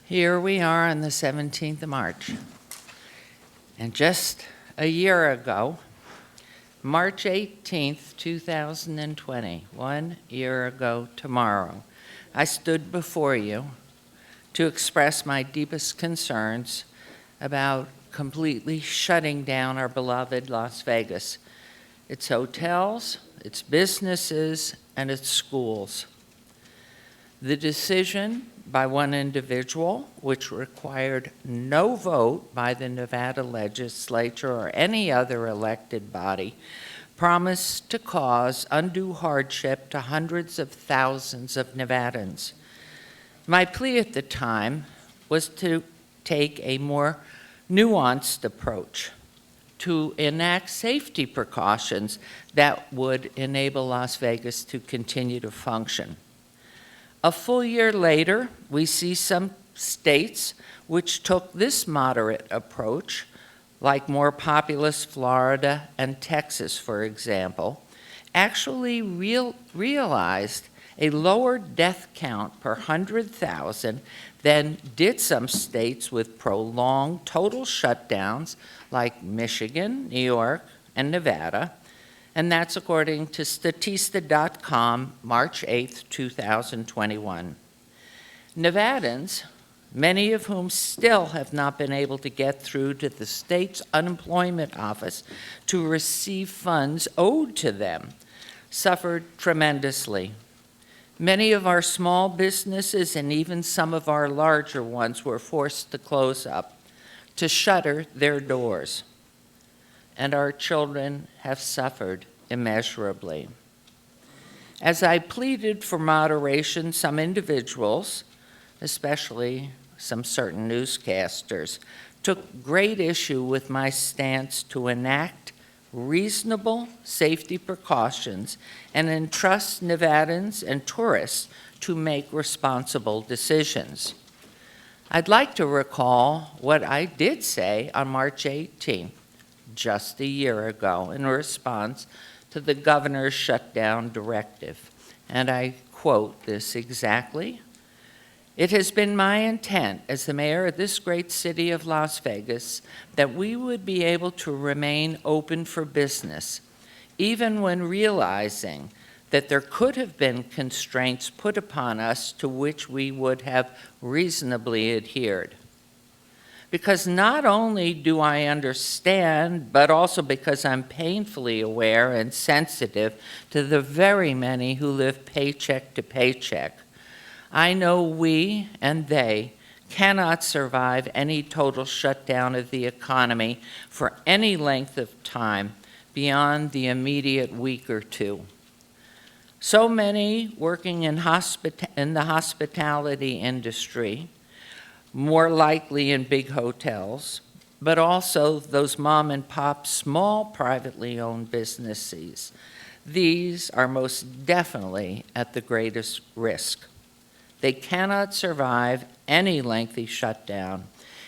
Here we are on the 17th of March. And just a year ago, March 18th, 2020, 1 year ago tomorrow, I stood before you to express my deepest concerns about completely shutting down our beloved Las Vegas, its hotels, its businesses, and its schools. The decision by one individual, which required no vote by the Nevada legislature or any other elected body, promised to cause undue hardship to hundreds of thousands of Nevadans. My plea at the time was to take a more nuanced approach, to enact safety precautions that would enable Las Vegas to continue to function. A full year later, we see some states which took this moderate approach, like more populous Florida and Texas, for example, actually realized a lower death count per 100,000 than did some states with prolonged total shutdowns like Michigan, New York, and Nevada. And that's according to Statista.com, March 8th, 2021. Nevadans, many of whom still have not been able to get through to the state's unemployment office to receive funds owed to them, suffered tremendously. Many of our small businesses and even some of our larger ones were forced to close up, to shutter their doors. And our children have suffered immeasurably. As I pleaded for moderation, some individuals, especially some certain newscasters, took great issue with my stance to enact reasonable safety precautions and entrust Nevadans and tourists to make responsible decisions. I'd like to recall what I did say on March 18th, just a year ago, in response to the governor's shutdown directive. And I quote this exactly. "It has been my intent as the mayor of this great city of Las Vegas that we would be able to remain open for business, even when realizing that there could have been constraints put upon us to which we would have reasonably adhered. Because not only do I understand, but also because I'm painfully aware and sensitive to the very many who live paycheck to paycheck. I know we and they cannot survive any total shutdown of the economy for any length of time beyond the immediate week or two. So many working in the hospitality industry, more likely in big hotels, but also those mom and pop small privately owned businesses. These are most definitely at the greatest risk. They cannot survive any lengthy shutdown,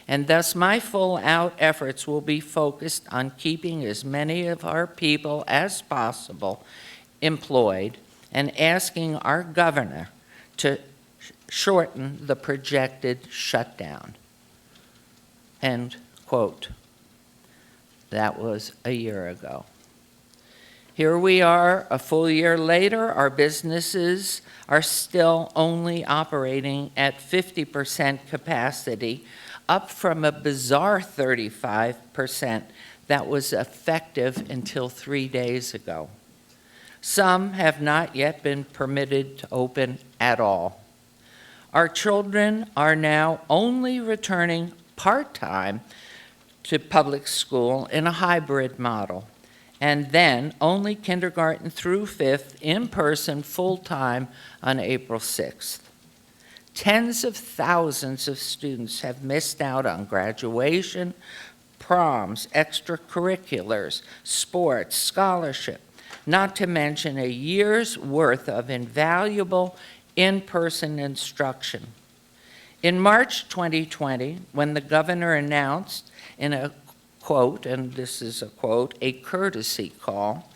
and thus my full-out efforts will be focused on keeping as many of our people as possible employed and asking our governor to shorten the projected shutdown." End quote. That was a year ago. Here we are, a full year later. Our businesses are still only operating at 50% capacity, up from a bizarre 35% that was effective until 3 days ago. Some have not yet been permitted to open at all. Our children are now only returning part-time to public school in a hybrid model, and then only kindergarten through 5th in person full-time on April 6th. Tens of thousands of students have missed out on graduation, proms, extracurriculars, sports, scholarship, not to mention a year's worth of invaluable in-person instruction. In March 2020, when the governor announced in a quote, and this is a quote, a courtesy call,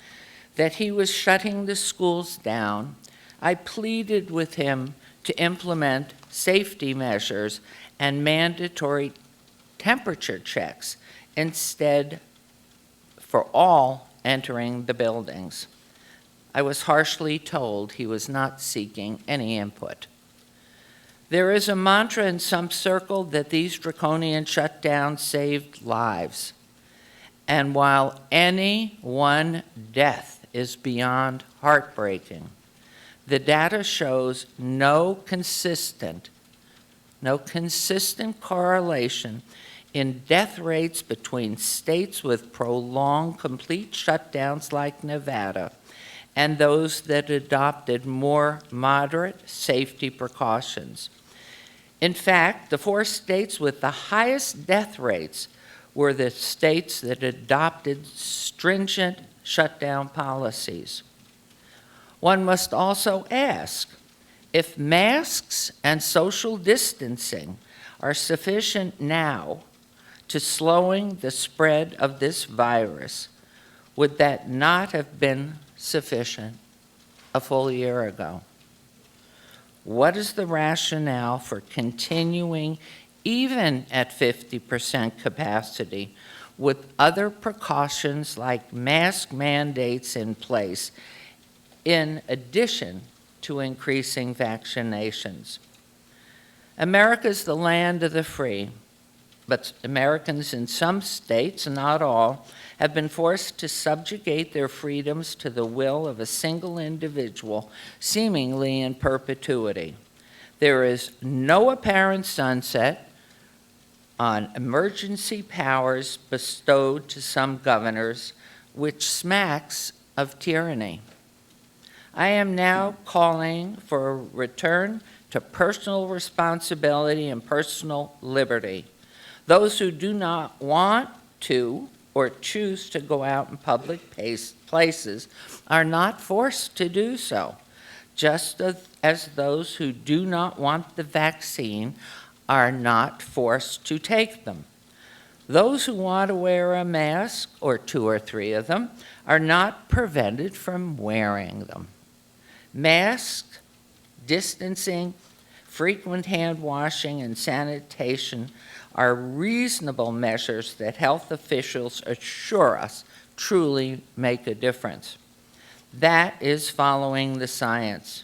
that he was shutting the schools down, I pleaded with him to implement safety measures and mandatory temperature checks instead for all entering the buildings. I was harshly told he was not seeking any input. There is a mantra in some circle that these draconian shutdowns saved lives. And while any one death is beyond heartbreaking, the data shows no consistent correlation in death rates between states with prolonged complete shutdowns like Nevada and those that adopted more moderate safety precautions. In fact, the 4 states with the highest death rates were the states that adopted stringent shutdown policies. One must also ask if masks and social distancing are sufficient now to slowing the spread of this virus, would that not have been sufficient a full year ago? What is the rationale for continuing even at 50% capacity with other precautions like mask mandates in place in addition to increasing vaccinations? America is the land of the free, but Americans in some states, not all, have been forced to subjugate their freedoms to the will of a single individual, seemingly in perpetuity. There is no apparent sunset on emergency powers bestowed to some governors, which smacks of tyranny. I am now calling for a return to personal responsibility and personal liberty. Those who do not want to or choose to go out in public places are not forced to do so, just as those who do not want the vaccine are not forced to take them. Those who want to wear a mask, or 2 or 3 of them, are not prevented from wearing them. Masks, distancing, frequent hand washing, and sanitation are reasonable measures that health officials assure us truly make a difference. That is following the science.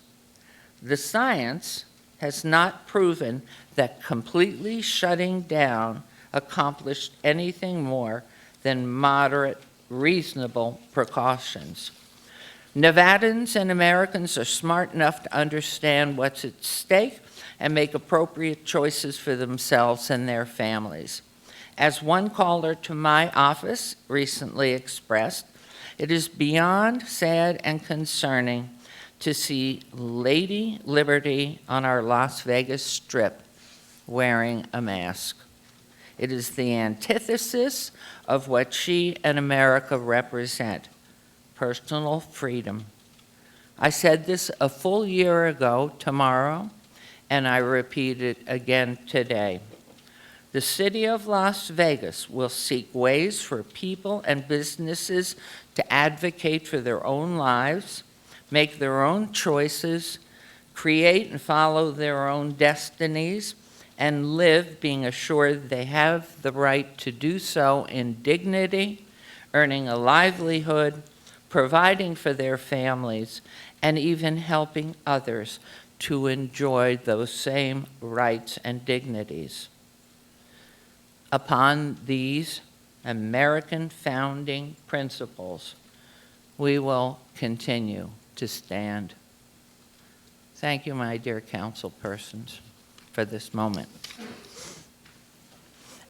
The science has not proven that completely shutting down accomplished anything more than moderate, reasonable precautions. Nevadans and Americans are smart enough to understand what's at stake and make appropriate choices for themselves and their families. As one caller to my office recently expressed, it is beyond sad and concerning to see Lady Liberty on our Las Vegas Strip wearing a mask. It is the antithesis of what she and America represent: personal freedom. I said this a full year ago tomorrow, and I repeat it again today. The city of Las Vegas will seek ways for people and businesses to advocate for their own lives, make their own choices, create and follow their own destinies, and live being assured they have the right to do so in dignity, earning a livelihood, providing for their families, and even helping others to enjoy those same rights and dignities. Upon these American founding principles, we will continue to stand. Thank you, my dear council persons, for this moment.